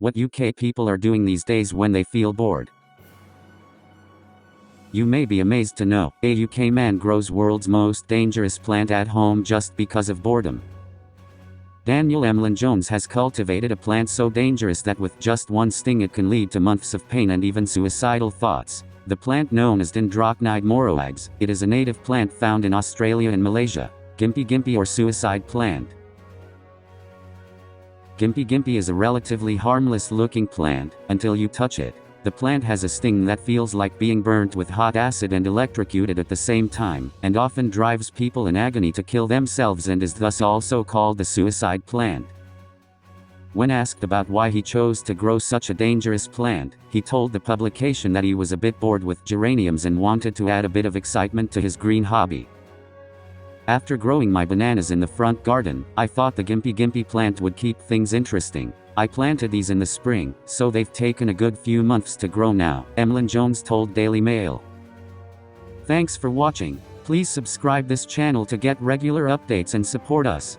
What UK people are doing these days when they feel bored. You may be amazed to know, a UK man grows world's most dangerous plant at home just because of boredom. Daniel Emlyn-Jones has cultivated a plant so dangerous that with just one sting it can lead to months of pain and even suicidal thoughts. The plant known as Dendrocnide Moroides, it is a native plant found in Australia and Malaysia. Gympie-Gympie or suicide plant. Gympie-Gympie is a relatively harmless looking plant, until you touch it. The plant has a sting that feels like being burnt with hot acid and electrocuted at the same time, and often drives people in agony to kill themselves and is thus also called the suicide plant. When asked about why he chose to grow such a dangerous plant, he told the publication that he was a bit bored with geraniums and wanted to add a bit of excitement to his green hobby. After growing my bananas in the front garden, I thought the Gympie-Gympie plant would keep things interesting. I planted these in the spring, so they've taken a good few months to grow now, Emlyn-Jones told Daily Mail. Thanks for watching. Please subscribe this channel to get regular updates and support us.